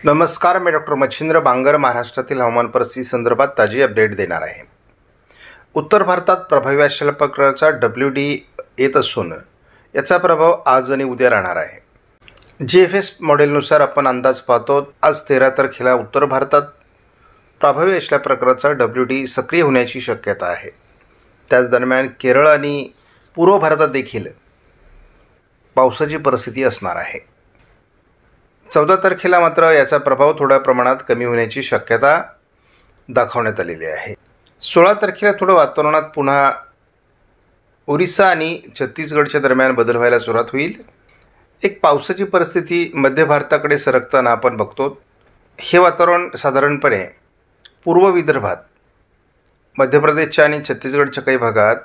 नमस्कार, मी डॉक्टर मच्छिंद्र बांगर महाराष्ट्रातील हवामान परिस्थिती संदर्भात ताजी अपडेट देणार आहे. उत्तर भारतात प्रभावी अशा प्रकारचा WD येत असून याचा प्रभाव आज आणि उद्या राहणार आहे. GFS मॉडेलनुसार आपण अंदाज पाहतो, आज 13 तारखेला उत्तर भारतात प्रभावी असल्या प्रकारचा WD सक्रिय होण्याची शक्यता आहे. त्याच दरम्यान केरळ आणि पूर्व भारतात देखील पावसाची परिस्थिती असणार आहे. 14 तारखेला मात्र याचा प्रभाव थोड्या प्रमाणात कमी होण्याची शक्यता दाखवण्यात आलेली आहे. 16 तारखेला थोडं वातावरणात पुन्हा ओरिसा आणि छत्तीसगडच्या दरम्यान बदल व्हायला सुरुवात होईल. एक पावसाची परिस्थिती मध्य भारताकडे सरकताना आपण बघतो. हे वातावरण साधारणपणे पूर्व विदर्भात, मध्य प्रदेशच्या आणि छत्तीसगडच्या काही भागात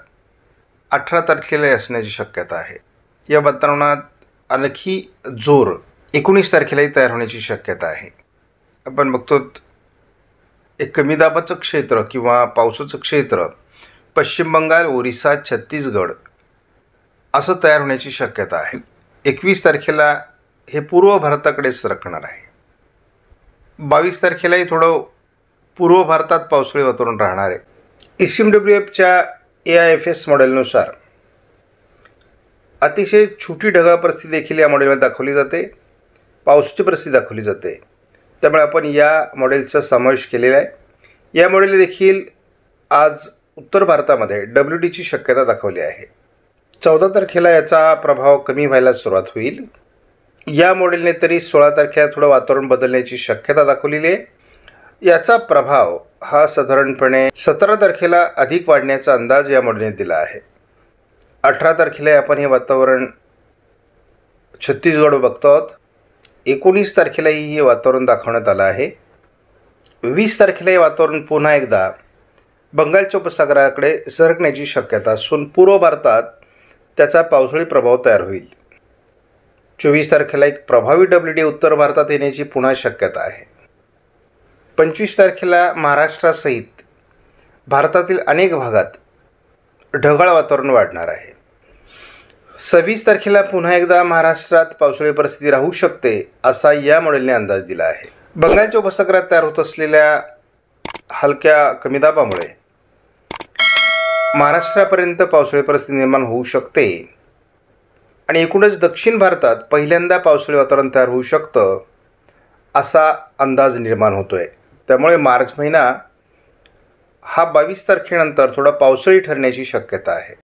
18 तारखेला असण्याची शक्यता आहे. या वातावरणात आणखी जोर 19 तारखेलाही तयार होण्याची शक्यता आहे. आपण बघतो एक कमी दाबाचं क्षेत्र किंवा पावसाचं क्षेत्र पश्चिम बंगाल, ओरिसा, छत्तीसगड असं तयार होण्याची शक्यता आहे. 21 तारखेला हे पूर्व भारताकडे सरकणार आहे. 22 तारखेलाही थोडं पूर्व भारतात पावसाळी वातावरण राहणार आहे. ECMWFच्या AIFS मॉडेलनुसार अतिशय छोटी ढगाळ परिस्थिती देखील या मॉडेलमध्ये दाखवली जाते, पावसाची परिस्थिती दाखवली जाते. त्यामुळे आपण या मॉडेलचा समावेश केलेला आहे. या मॉडेलने देखील आज उत्तर भारतामध्ये WDची शक्यता दाखवली आहे. 14 तारखेला याचा प्रभाव कमी व्हायला सुरुवात होईल. या मॉडेलने तरी 16 तारखेला थोडं वातावरण बदलण्याची शक्यता दाखवलेली आहे. याचा प्रभाव हा साधारणपणे 17 तारखेला अधिक वाढण्याचा अंदाज या मॉडेलने दिला आहे. 18 तारखेला आपण हे वातावरण छत्तीसगड बघतो आहोत. 19 तारखेलाही हे वातावरण दाखवण्यात आलं आहे. 20 तारखेला हे वातावरण पुन्हा एकदा बंगालच्या उपसागराकडे सरकण्याची शक्यता असून पूर्व भारतात त्याचा पावसाळी प्रभाव तयार होईल. 24 तारखेला एक प्रभावी WD उत्तर भारतात येण्याची पुन्हा शक्यता आहे. 25 तारखेला महाराष्ट्रासहित भारतातील अनेक भागात ढगाळ वातावरण वाढणार आहे. 26 तारखेला पुन्हा एकदा महाराष्ट्रात पावसाळी परिस्थिती राहू शकते असा या मॉडेलने अंदाज दिला आहे. बंगालच्या उपसागरात तयार होत असलेल्या हलक्या कमी दाबामुळे महाराष्ट्रापर्यंत पावसाळी परिस्थिती निर्माण होऊ शकते आणि एकूणच दक्षिण भारतात पहिल्यांदा पावसाळी वातावरण तयार होऊ शकतं असा अंदाज निर्माण होतोय. त्यामुळे मार्च महिना हा 22 तारखेनंतर थोडा पावसाळी ठरण्याची शक्यता आहे.